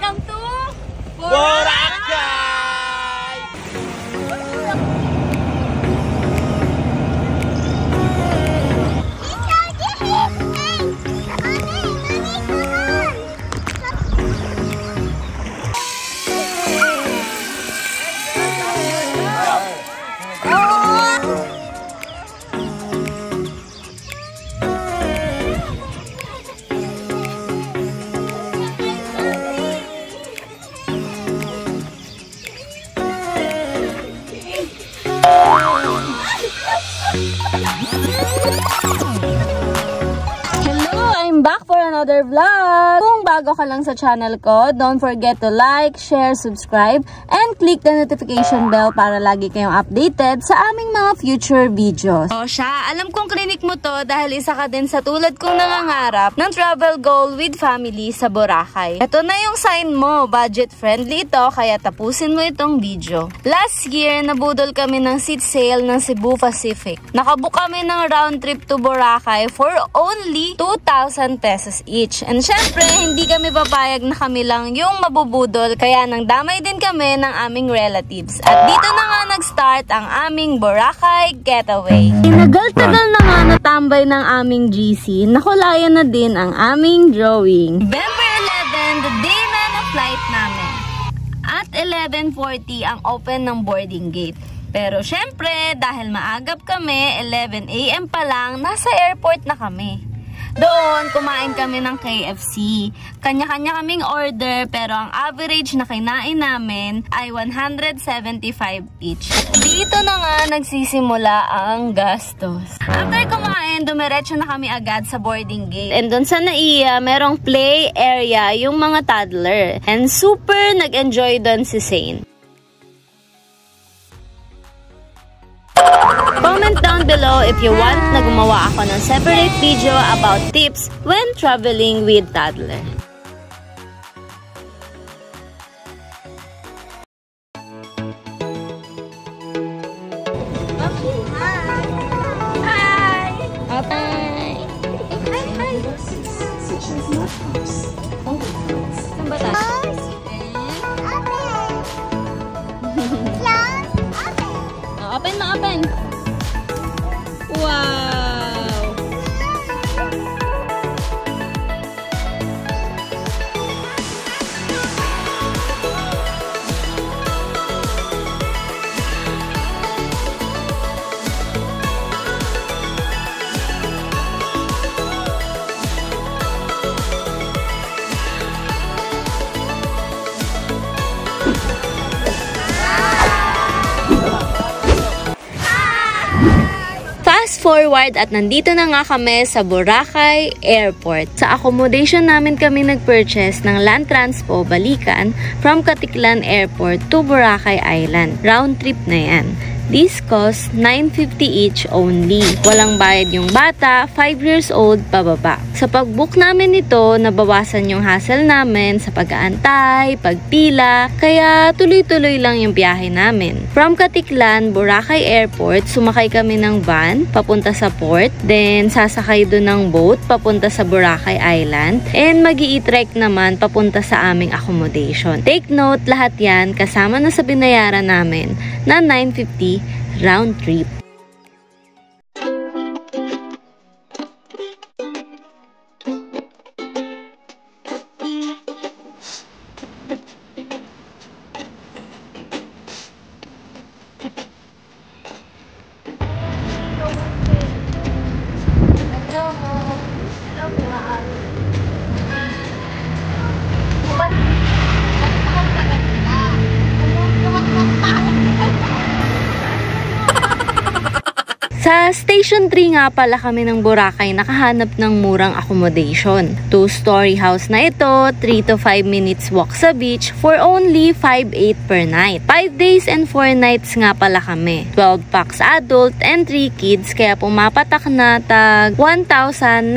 Welcome to Boracay! Hello! I'm back for another vlog! Kung bago ka lang sa channel ko, don't forget to like, share, subscribe, and click the notification bell para lagi kayong updated sa aming mga future videos. O siya, alam kong klinik mo to dahil isa ka din sa tulad kong nangangarap ng travel goal with family sa Boracay. Ito na yung sign mo, budget friendly ito, kaya tapusin mo itong video. Last year, nabudol kami ng seat sale ng Cebu Pacific. Nakabook kami ng round trip to Boracay for only 2,000 pesos each. And syempre, hindi kami papayag na kami lang yung mabubudol, kaya nang damay din kami ng aming relatives. At dito na nga nag-start ang aming Boracay getaway. Inagal-tagal na nga natambay ng aming GC, nakulayan na din ang aming drawing. November 11, the day na na flight namin. At 11:40 ang open ng boarding gate. Pero syempre, dahil maagap kami, 11 AM pa lang, nasa airport na kami. Doon, kumain kami ng KFC. Kanya-kanya kaming order, pero ang average na kinain namin ay 175 each. Dito na nga nagsisimula ang gastos. After kumain, dumiretso na kami agad sa boarding gate. And doon sa NAIA, merong play area yung mga toddler. And super nag-enjoy doon si Zane. Comment down below if you want na gumawa ako ng separate video about tips when traveling with toddler. Open. Wow! Forward at nandito na nga kami sa Boracay Airport. Sa accommodation namin kami nag-purchase ng Land Transpo Balikan from Caticlan Airport to Boracay Island. Round trip na yan. This costs 950 each only. Walang bayad yung bata, 5 years old pababa. Sa pag-book namin ito, nabawasan yung hassle namin sa pag-aantay, pagpila, kaya tuloy-tuloy lang yung biyahe namin. From Caticlan, Boracay Airport, sumakay kami ng van papunta sa port, then sasakay doon ng boat papunta sa Boracay Island, and mag-i-trek naman papunta sa aming accommodation. Take note, lahat yan kasama na sa binayaran namin na 950 round trip. Sa Station 3 nga pala kami ng Boracay nakahanap ng murang accommodation. 2-story house na ito, 3 to 5 minutes walk sa beach for only 5,800 per night. 5 days and 4 nights nga pala kami. 12 packs adult and 3 kids, kaya pumapatak na tag 1,924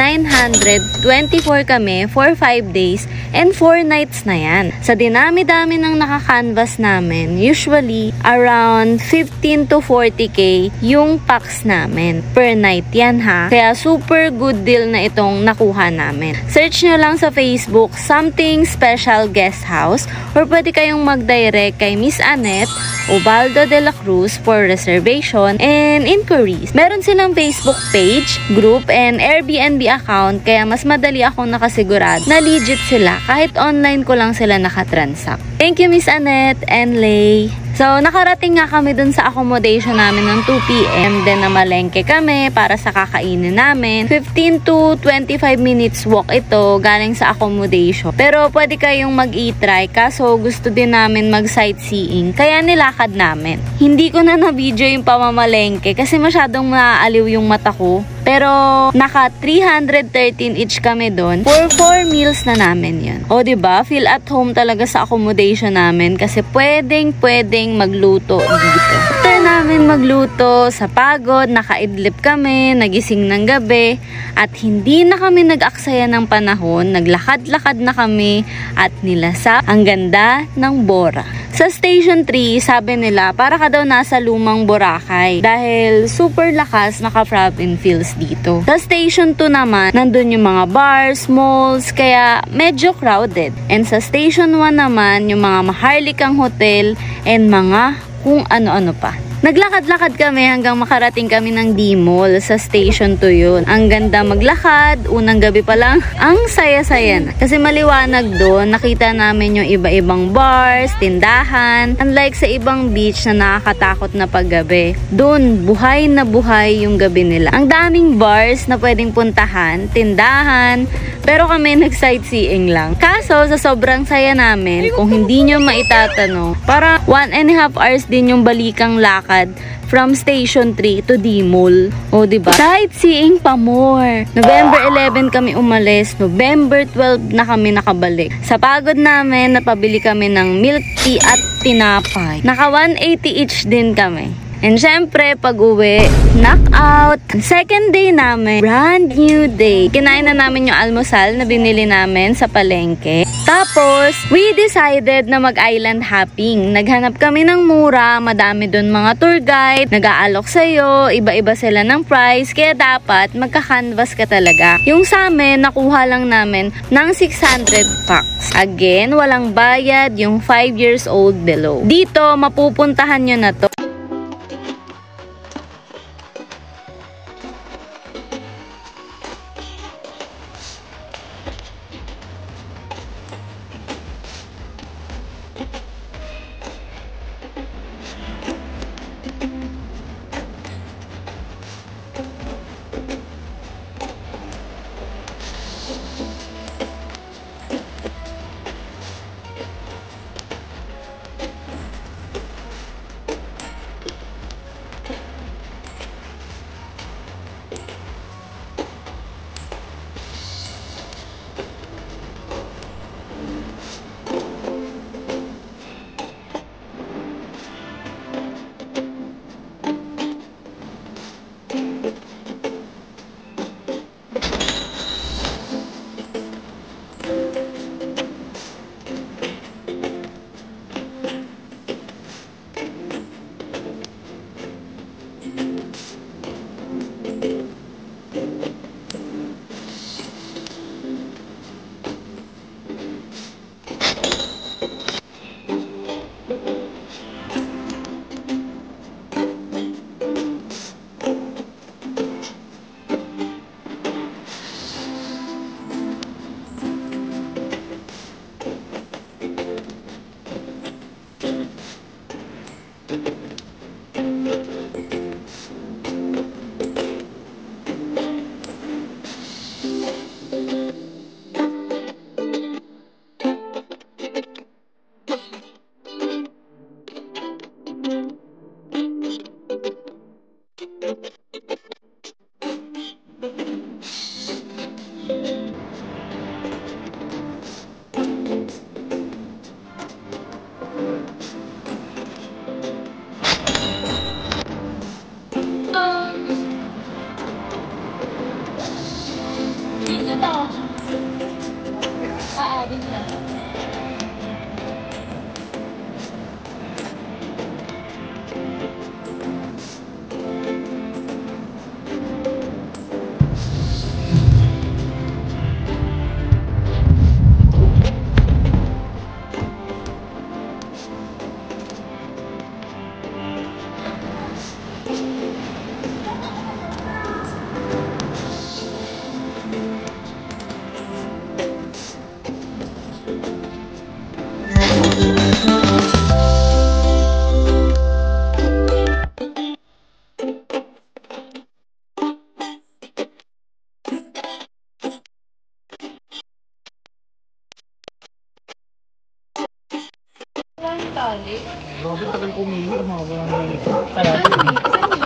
kami for 5 days and 4 nights na yan. Sa dinami-dami ng nakakanvas namin, usually around 15 to 40k yung packs na. namin. Per night yan ha. Kaya super good deal na itong nakuha namin. Search nyo lang sa Facebook, Something Special Guest House, or pwede kayong mag-direct kay Miss Annette Ubaldo de la Cruz for reservation and inquiries. Meron silang Facebook page, group, and Airbnb account, kaya mas madali akong nakasigurado na legit sila kahit online ko lang sila nakatransact. Thank you Miss Annette and Lay. So, nakarating nga kami dun sa accommodation namin ng 2 p.m. Then, namalengke kami para sa kakainin namin. 15 to 25 minutes walk ito galing sa accommodation. Pero, pwede kayong mag-e-try kaso gusto din namin mag-sightseeing. Kaya nilakad namin. Hindi ko na na-video yung pamamalengke kasi masyadong maaaliw yung mata ko. Pero, naka 313 each kami doon. For 4 meals na namin yun. O, diba? Feel at home talaga sa accommodation namin kasi pwedeng magluto dito. After namin magluto, sa pagod, nakaidlip kami, nagising ng gabi, at hindi na kami nag-aksaya ng panahon, naglakad-lakad na kami, at nilasa ang ganda ng Bora. Sa Station 3, sabi nila, para ka daw nasa lumang Boracay dahil super lakas naka-frab-in feels dito. Sa Station 2 naman, nandun yung mga bars, malls, kaya medyo crowded. And sa Station 1 naman, yung mga maharlikang hotel and mga kung ano-ano pa. Naglakad-lakad kami hanggang makarating kami ng D-Mall sa Station 2 yun. Ang ganda maglakad, unang gabi pa lang, ang saya-saya na. Kasi maliwanag doon, nakita namin yung iba-ibang bars, tindahan, unlike sa ibang beach na nakakatakot na paggabi. Doon, buhay na buhay yung gabi nila. Ang daming bars na pwedeng puntahan, tindahan, pero kami nag-sightseeing lang. Kaso, sa sobrang saya namin, kung hindi nyo maitatanong, para 1.5 hours din yung balikang lakad from Station 3 to D-Mall. O, diba? Sightseeing pa more. November 11 kami umalis. November 12 na kami nakabalik. Sa pagod namin, napabili kami ng milk tea at tinapay. Naka 180 each din kami. And syempre, pag-uwi, knockout. Second day namin, brand new day. Kinain na namin yung almusal na binili namin sa palengke. Tapos, we decided na mag-island hopping. Naghanap kami ng mura, madami doon mga tour guide, nag-aalok sa'yo, iba-iba sila ng price, kaya dapat magka-canvas ka talaga. Yung sa amin, nakuha lang namin ng 600 bucks. Again, walang bayad, yung 5 years old below. Dito, mapupuntahan nyo na to.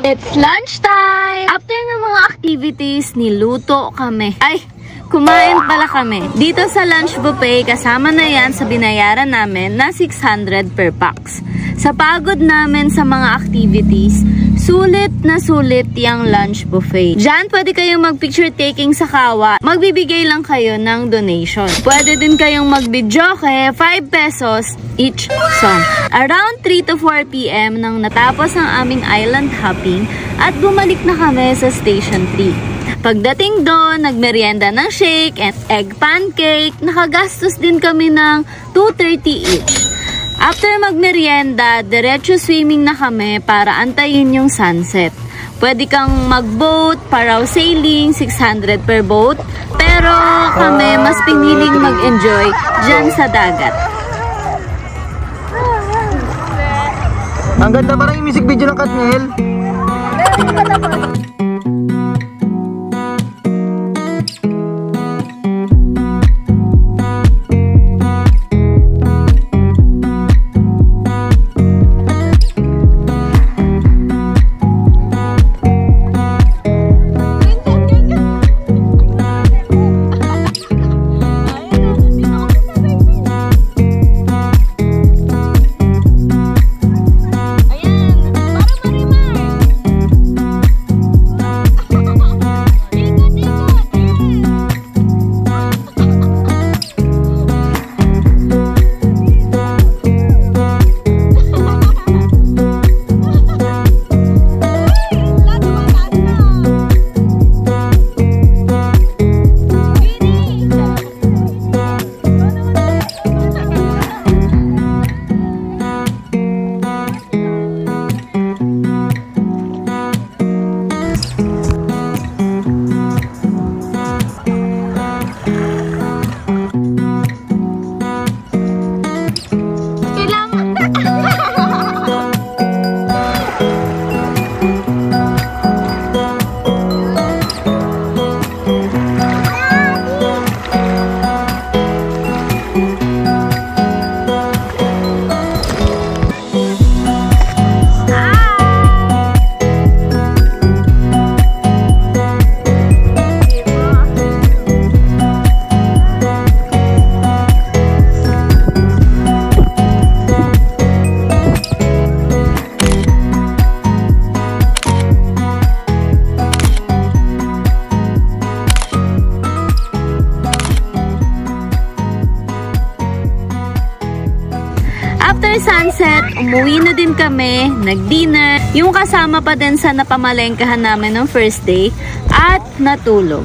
It's lunchtime! After ng mga activities, niluto kami. Ay, kumain pala kami. Dito sa lunch buffet, kasama na yan sa binayaran namin na 600 per pax. Sa pagod namin sa mga activities, sulit na sulit yung lunch buffet. Diyan, pwede kayong mag-picture taking sa kawa. Magbibigay lang kayo ng donation. Pwede din kayong mag-videoke, 5 pesos each song. Around 3 to 4 p.m. nang natapos ang aming island hopping at bumalik na kami sa Station 3. Pagdating doon, nagmerienda ng shake and egg pancake. Nakagastos din kami ng 230 each. After magmerienda, diretso swimming na kami para antayin yung sunset. Pwede kang mag-boat, parasailing, 600 per boat. Pero kami mas piniling mag-enjoy dyan sa dagat. Ang ganda parang yung music video ng Katniel. After sunset, umuwi na din kami, nag-dinner, yung kasama pa din sa napamalengkahan namin ng first day, at natulog.